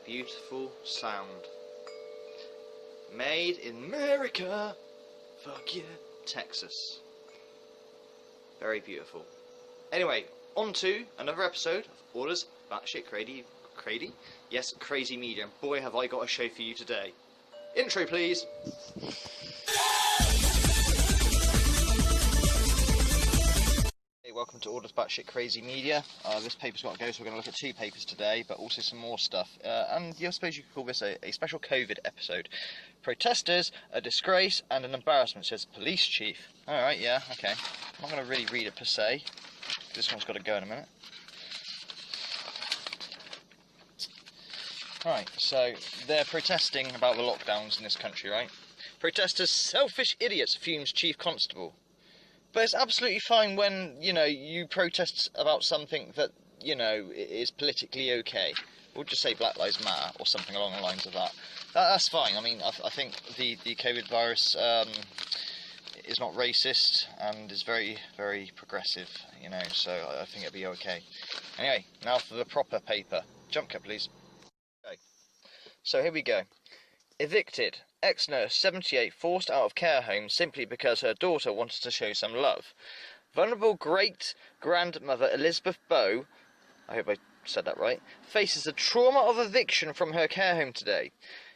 beautiful sound. Made in America. Fuck yeah. Texas. Very beautiful. Anyway, on to another episode of Orders Batshit Crazy. Yes, Crazy Media. And boy, have I got a show for you today. Intro, please. Hey, welcome to Orders Batshit Crazy Media. This paper's got to go, so we're going to look at two papers today, but also some more stuff. And I suppose you could call this a special COVID episode. Protesters, a disgrace, and an embarrassment, says police chief. Alright, yeah, okay. I'm not going to really read it per se. This one's got to go in a minute. Right, so they're protesting about the lockdowns in this country, right? Protesters, selfish idiots, fumes chief constable. But it's absolutely fine when, you know, you protest about something that, you know, is politically okay. We'll just say Black Lives Matter or something along the lines of that. That's fine. I mean, I think the COVID virus is not racist and is very, very progressive, you know, so I think it'll be okay. Anyway, now for the proper paper. Jump cut, please. Okay. So here we go. Evicted. Ex-nurse 78 forced out of care home simply because her daughter wanted to show some love. Vulnerable great-grandmother Elizabeth Bowe, I hope I said that right, faces the trauma of eviction from her care home today.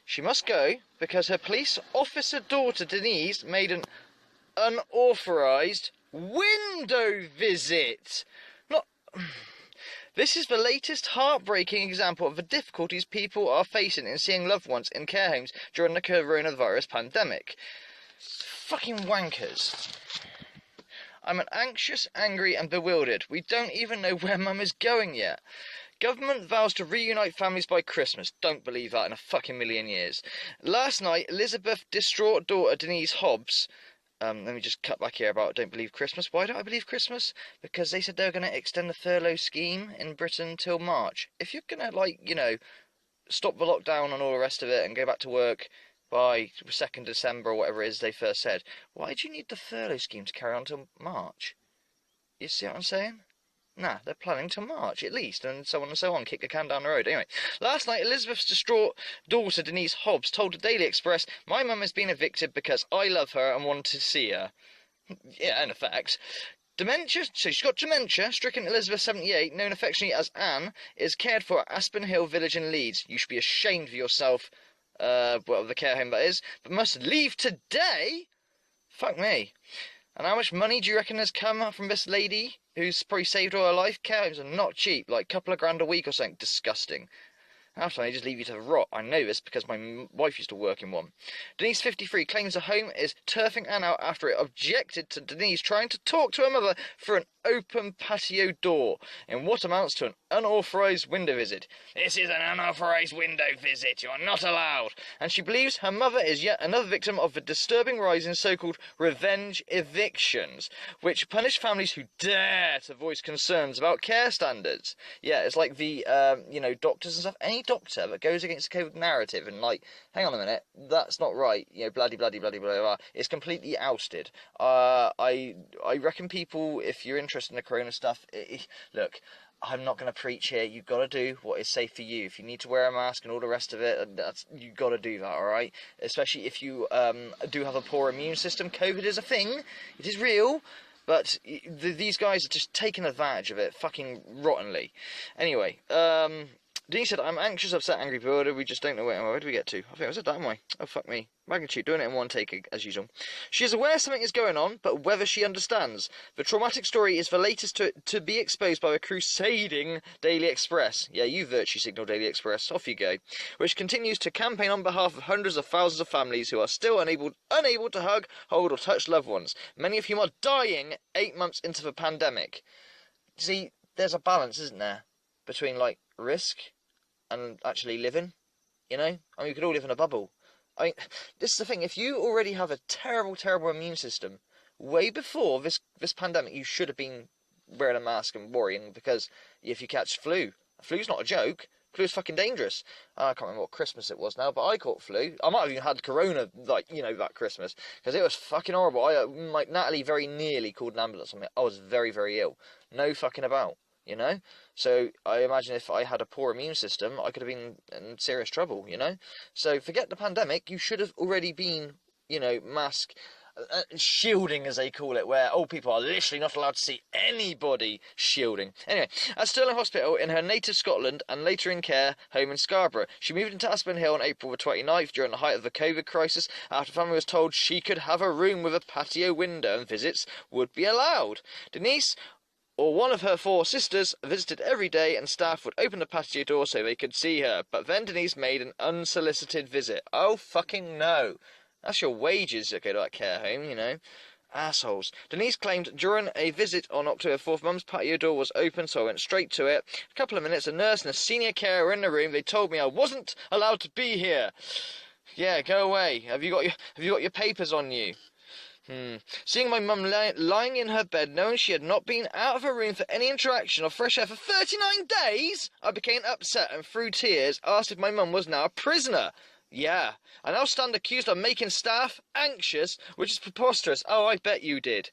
She must go because her police officer daughter Denise made an unauthorised window visit. This is the latest heartbreaking example of the difficulties people are facing in seeing loved ones in care homes during the coronavirus pandemic. Fucking wankers. I'm anxious, angry and bewildered. We don't even know where Mum is going yet. Government vows to reunite families by Christmas. Don't believe that in a fucking million years. Last night, Elizabeth's distraught daughter Denise Hobbs... let me just cut back here about don't believe Christmas. Why don't I believe Christmas? Because they said they were going to extend the furlough scheme in Britain till March. If you're going to, like, you know, stop the lockdown and all the rest of it and go back to work by 2nd December or whatever it is they first said, why do you need the furlough scheme to carry on till March? You see what I'm saying? Nah, they're planning till March, at least, and so on, kick the can down the road. Anyway, last night, Elizabeth's distraught daughter, Denise Hobbs, told the Daily Express, my mum has been evicted because I love her and wanted to see her. Yeah, in effect. Dementia, so she's got dementia. Stricken Elizabeth, 78, known affectionately as Anne, is cared for at Aspen Hill Village in Leeds. You should be ashamed of yourself, well, the care home that is, but must leave today? Fuck me. And how much money do you reckon has come from this lady who's probably saved all her life? Care homes are not cheap, like a couple of grand a week or something. Disgusting. After they just leave you to rot. I know this because my wife used to work in one. Denise, 53, claims the home is turfing Anne out after it objected to Denise trying to talk to her mother through an open patio door in what amounts to an unauthorised window visit. This is an unauthorised window visit. You are not allowed. And she believes her mother is yet another victim of the disturbing rise in so-called revenge evictions, which punish families who dare to voice concerns about care standards. Yeah, it's like the, you know, doctors and stuff. Any doctor that goes against the COVID narrative and, like, hang on a minute, that's not right, you know, bloody, bloody, bloody, blah, blah, blah, is completely ousted. I reckon people, if you're interested in the corona stuff, look, I'm not going to preach here. You've got to do what is safe for you. If you need to wear a mask and all the rest of it, you've got to do that, all right? Especially if you do have a poor immune system. COVID is a thing. It is real. But these guys are just taking advantage of it fucking rottenly. Anyway, Denise said, I'm anxious, upset, angry, bewildered. We just don't know where do we get to? I think I said that, am I? Oh, fuck me. Magnitude, doing it in one take, as usual. She is aware something is going on, but whether she understands. The traumatic story is the latest to be exposed by a crusading Daily Express. Yeah, you virtue signal Daily Express. Off you go. Which continues to campaign on behalf of hundreds of thousands of families who are still unable to hug, hold, or touch loved ones, many of whom are dying 8 months into the pandemic. See, there's a balance, isn't there, between, like, risk and actually living, you know? I mean, we could all live in a bubble. I mean, this is the thing, if you already have a terrible, terrible immune system, way before this pandemic, you should have been wearing a mask and worrying, because if you catch flu's not a joke. Flu's fucking dangerous. I can't remember what Christmas it was now, but I caught flu. I might have even had corona, like, you know, that Christmas, because it was fucking horrible. Natalie very nearly called an ambulance on me. I was very, very ill. No fucking about. you know? So I imagine if I had a poor immune system, I could have been in serious trouble, you know? So forget the pandemic, you should have already been, you know, shielding, as they call it, where old people are literally not allowed to see anybody shielding. Anyway, at Stirling Hospital in her native Scotland and later in care home in Scarborough. She moved into Aspen Hill on April the 29th during the height of the COVID crisis after family was told she could have a room with a patio window and visits would be allowed. Denise, or one of her 4 sisters, visited every day and staff would open the patio door so they could see her, but then Denise made an unsolicited visit. Oh fucking no. That's your wages that go to that care home, you know. Assholes. Denise claimed during a visit on October 4th, Mum's patio door was open, so I went straight to it. A couple of minutes, a nurse and a senior carer were in the room. They told me I wasn't allowed to be here. Yeah, go away. Have you got your papers on you? Seeing my mum lying in her bed, knowing she had not been out of her room for any interaction or fresh air for 39 days, I became upset and through tears asked if my mum was now a prisoner. Yeah, I now stand accused of making staff anxious, which is preposterous. Oh, I bet you did.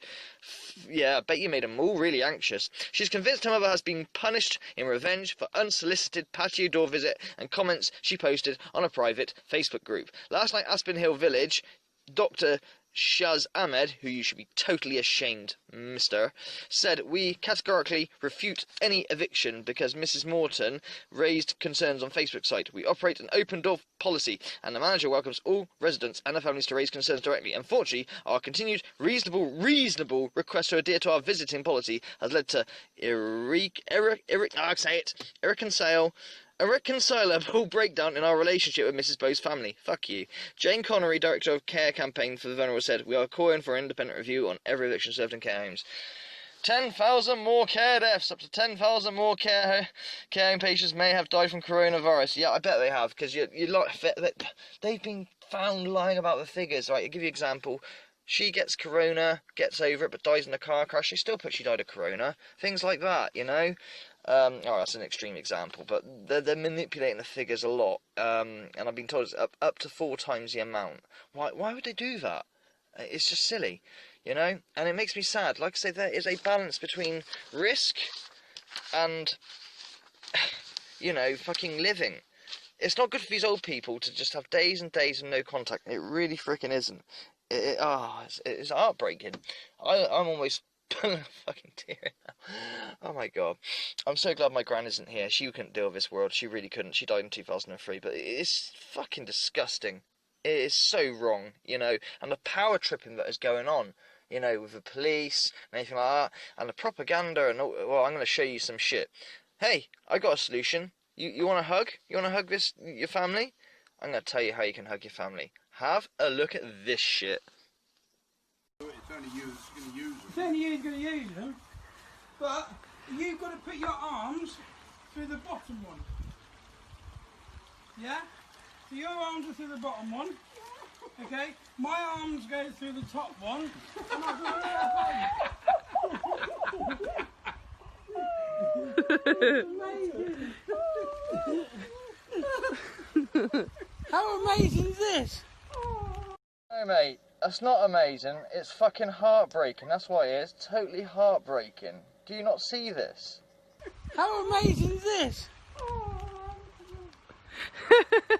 Yeah, I bet you made them all really anxious. She's convinced her mother has been punished in revenge for unsolicited patio door visit and comments she posted on a private Facebook group. Last night, Aspen Hill Village, Dr. Shaz Ahmed, who you should be totally ashamed, mister, said, "We categorically refute any eviction because Mrs. Morton raised concerns on Facebook site. We operate an open door policy and the manager welcomes all residents and their families to raise concerns directly. Unfortunately, our continued reasonable request to adhere to our visiting policy has led to irreconcilable breakdown in our relationship with Mrs. Bowe's family." Fuck you. Jane Connery, Director of Care Campaign for the Vulnerable, said, "We are calling for an independent review on every eviction served in care homes." 10,000 more care deaths. Up to 10,000 more care home patients may have died from coronavirus. Yeah, I bet they have, because they've been found lying about the figures. Right, I'll give you an example. She gets corona, gets over it, but dies in a car crash. They still put she died of corona. Things like that, you know? That's an extreme example, but they're manipulating the figures a lot, and I've been told it's up to 4 times the amount. Why would they do that? It's just silly, you know? And it makes me sad. Like I say, there is a balance between risk and, you know, fucking living. It's not good for these old people to just have days and days of no contact. It really frickin' isn't. It's heartbreaking. I'm almost fucking tearing now. Oh my god. I'm so glad my gran isn't here. She couldn't deal with this world. She really couldn't. She died in 2003. But it's fucking disgusting. It is so wrong, you know. And the power tripping that is going on, you know, with the police and anything like that. And the propaganda and all. Well, I'm going to show you some shit. Hey, I got a solution. You want a hug? You want to hug your family? I'm going to tell you how you can hug your family. Have a look at this shit. It's only you that's going to use them. It's only you who's going to use them, but you've got to put your arms through the bottom one. Yeah? So your arms are through the bottom one. Okay? My arms go through the top one. And I've got amazing. How amazing is this? No, mate, that's not amazing. It's fucking heartbreaking. That's what it is. Totally heartbreaking. Do you not see this? How amazing is this?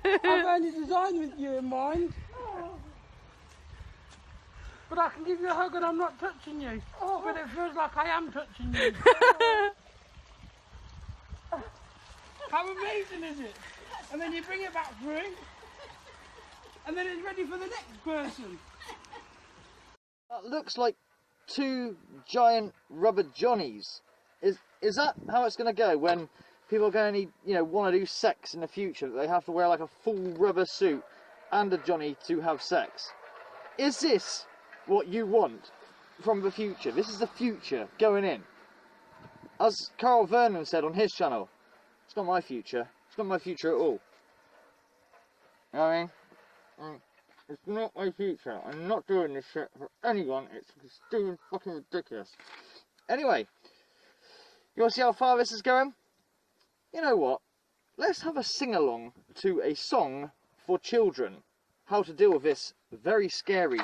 I've only designed with you in mind. But I can give you a hug and I'm not touching you. But it feels like I am touching you. How amazing is it? And then you bring it back through. And then it's ready for the next person. That looks like 2 giant rubber johnnies. Is that how it's going to go when people are going to, you know, want to do sex in the future? They have to wear like a full rubber suit and a johnny to have sex. Is this what you want from the future? This is the future going in. As Carl Vernon said on his channel, it's not my future. It's not my future at all. You know what I mean? It's not my future. I'm not doing this shit for anyone. It's stupid fucking ridiculous. Anyway, you want to see how far this is going? You know what? Let's have a sing-along to a song for children. How to deal with this very scary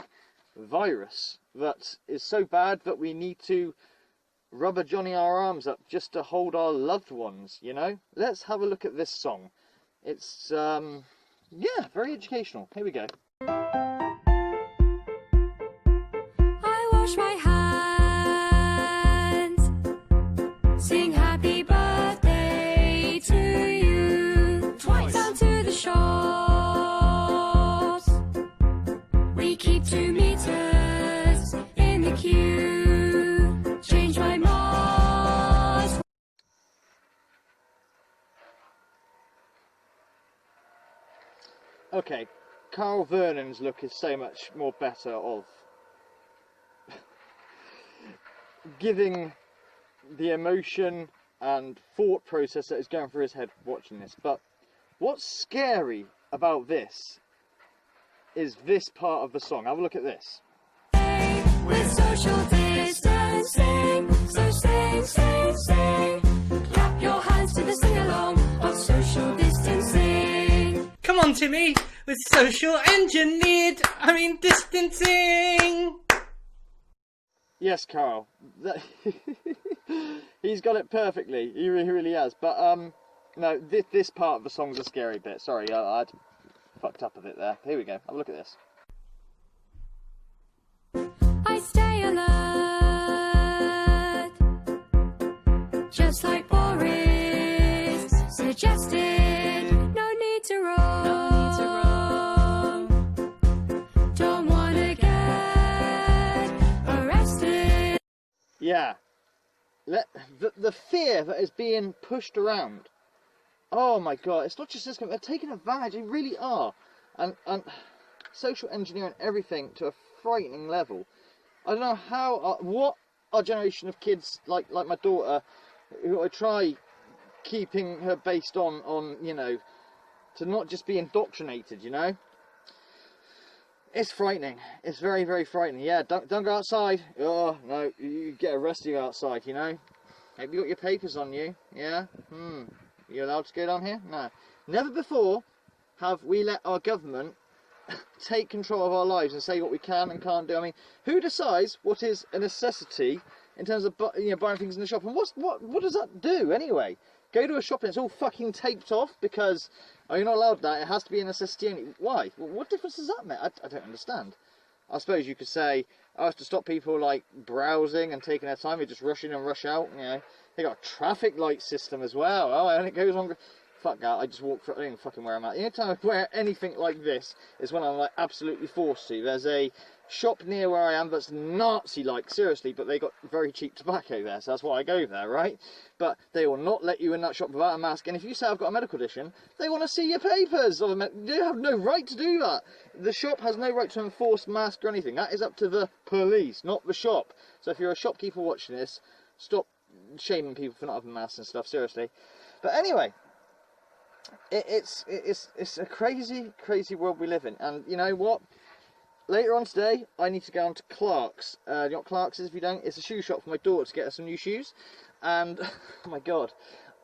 virus that is so bad that we need to rubber Johnny our arms up just to hold our loved ones, you know? Let's have a look at this song. It's, yeah, very educational. Here we go. I wash my hands, sing happy birthday to you. Twice down to the shops, we keep 2 meters in the queue. Change my mask. Okay, Carl Vernon's look is so much more better of giving the emotion and thought process that is going through his head watching this. But what's scary about this is this part of the song. Have a look at this. With social distancing, so sing. Clap your hands to the sing-along of social distancing. Come on, Timmy, with social distancing. Yes, Carl. He's got it perfectly. He really has. But no, this part of the song's a scary bit. Sorry, I'd fucked up a bit there. Here we go. Have a look at this. I stay alert, just like Boris suggested. No need to roam. Don't wanna get arrested. Yeah. The fear that is being pushed around. Oh my god, it's not just this, they're taking advantage, they really are. And social engineering everything to a frightening level. I don't know how, what our generation of kids, like my daughter, who I try keeping her based on, you know, to not just be indoctrinated, you know. It's frightening. It's very, very frightening. Yeah, don't go outside. Oh, no, you get arrested outside, you know. Have you got your papers on you? Yeah? You allowed to go down here? No. Never before have we let our government take control of our lives and say what we can and can't do. I mean, who decides what is a necessity in terms of buying things in the shop? And what does that do anyway? Go to a shop and it's all fucking taped off because, oh, you're not allowed that, it has to be a necessity only. Why? Well, what difference does that make? I don't understand. I suppose you could say, oh, it's to stop people like browsing and taking their time, they just rush in and rush out, you know. They got a traffic light system as well. Oh, and it goes on. Fuck that, I just walk through, I don't even fucking where I'm at. The only time I wear anything like this is when I'm like absolutely forced to. There's a shop near where I am that's Nazi-like, seriously, but they got very cheap tobacco there, so that's why I go there, right? But they will not let you in that shop without a mask, and if you say I've got a medical condition, they want to see your papers. You have no right to do that. The shop has no right to enforce mask or anything. That is up to the police, not the shop. So if you're a shopkeeper watching this, stop shaming people for not having masks and stuff, seriously. But anyway, it's a crazy world we live in, and you know what? Later on today, I need to go on to Clark's. You know what Clark's is if you don't? It's a shoe shop for my daughter to get her some new shoes. And, oh my god,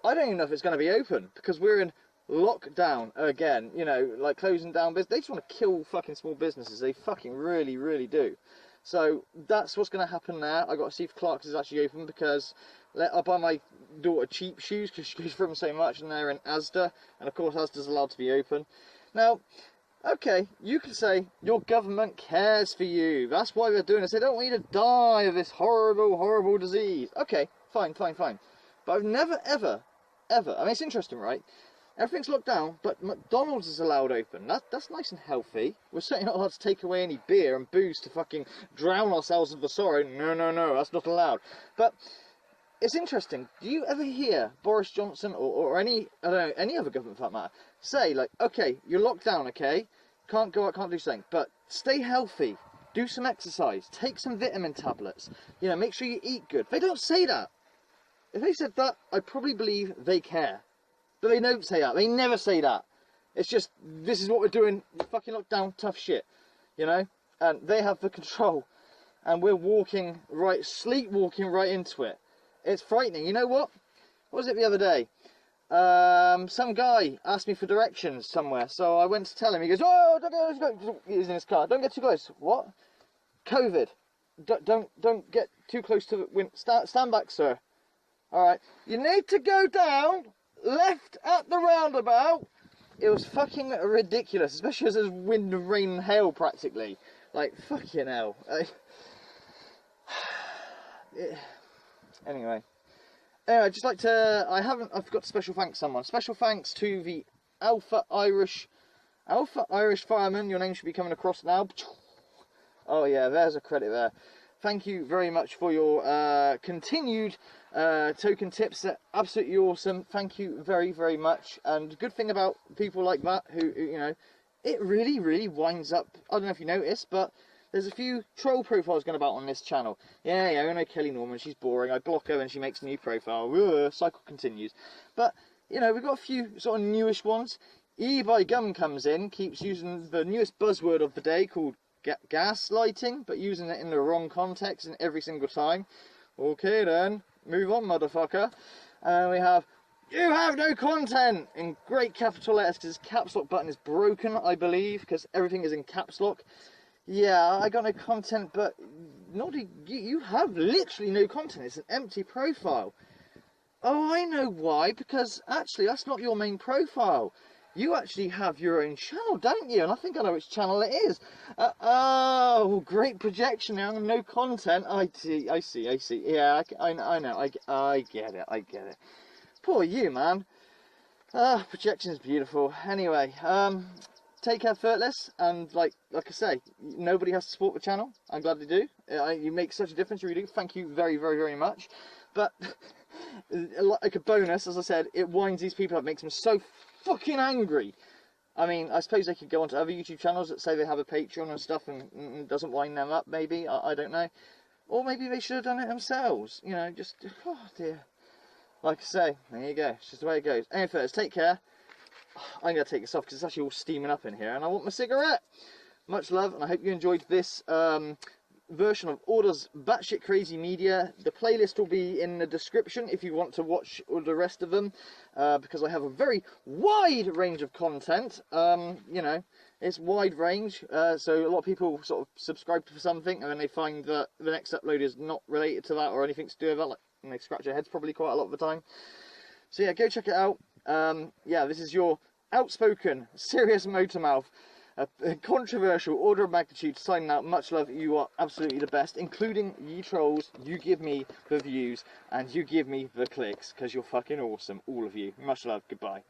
I don't even know if it's going to be open, because we're in lockdown again. You know, like closing down business. They just want to kill fucking small businesses. They fucking really do. So, that's what's going to happen now. I got to see if Clark's is actually open, because I'll buy my daughter cheap shoes, because she goes for them so much, and they're in Asda. And of course, Asda's allowed to be open. Now, okay, you can say your government cares for you. That's why they're doing this. They don't want you to die of this horrible disease. Okay, fine. But I've never, ever, I mean, it's interesting, right? Everything's locked down, but McDonald's is allowed open. That's nice and healthy. We're certainly not allowed to take away any beer and booze to fucking drown ourselves with the sorrow. No, that's not allowed. But it's interesting. Do you ever hear Boris Johnson or any, I don't know, any other government for that matter, say, like, okay, you're locked down, okay? Can't go out, can't do something, but stay healthy. Do some exercise. Take some vitamin tablets. You know, make sure you eat good. They don't say that. If they said that, I probably believe they care. But they don't say that. They never say that. It's just, this is what we're doing. Fucking lockdown, tough shit. You know? And they have the control. And we're sleepwalking right into it. It's frightening. You know what? What was it the other day? Some guy asked me for directions somewhere, so I went to tell him. He goes, oh, don't get too close. He was in his car. Don't get too close. What? COVID. don't get too close to the wind. Stand back, sir. All right. You need to go down left at the roundabout. It was fucking ridiculous, especially as there's wind, rain, and hail practically. Like fucking hell. Anyway, I'd just like to. I forgot to special thank someone. Special thanks to the Alpha Irish fireman. Your name should be coming across now. Oh yeah, there's a credit there. Thank you very much for your continued token tips. They're absolutely awesome. Thank you very, very much. And good thing about people like that who you know, it really, really winds up. I don't know if you noticed, but there's a few troll profiles going about on this channel. Yeah, I know Kelly Norman, she's boring. I block her and she makes a new profile. Cycle continues. But, you know, we've got a few sort of newish ones. E by Gum comes in, keeps using the newest buzzword of the day called gaslighting, but using it in the wrong context and every single time. Okay then, move on, motherfucker. And we have, you have no content, in great capital letters, because his caps lock button is broken, I believe, because everything is in caps lock. Yeah, I got no content, but you have literally no content. It's an empty profile. Oh, I know why, because actually that's not your main profile. You actually have your own channel, don't you? And I think I know which channel it is. Oh, great projection now, no content. I see. Yeah, I know, I get it. Poor you, man. Projection is beautiful. Anyway, take care, Firtless, and like I say, nobody has to support the channel. I'm glad they do. You make such a difference, you really do. Thank you very, very, very much. But like a bonus, as I said, it winds these people up, makes them so fucking angry. I mean, I suppose they could go onto other YouTube channels that say they have a Patreon and stuff, and doesn't wind them up. Maybe I don't know, or maybe they should have done it themselves. You know, just oh dear. Like I say, there you go. It's just the way it goes. Anyway, first, take care. I'm going to take this off because it's actually all steaming up in here and I want my cigarette. Much love, and I hope you enjoyed this version of Order's Batshit Crazy Media. The playlist will be in the description if you want to watch all the rest of them, because I have a very wide range of content. You know, it's wide range, so a lot of people sort of subscribe to something and then they find that the next upload is not related to that or anything to do with that, like, and they scratch their heads probably quite a lot of the time. So yeah, go check it out. Yeah, this is your outspoken, serious motormouth, a controversial order of magnitude signing out. Much love, you are absolutely the best, including you trolls. You give me the views and you give me the clicks because you're fucking awesome, all of you. Much love, goodbye.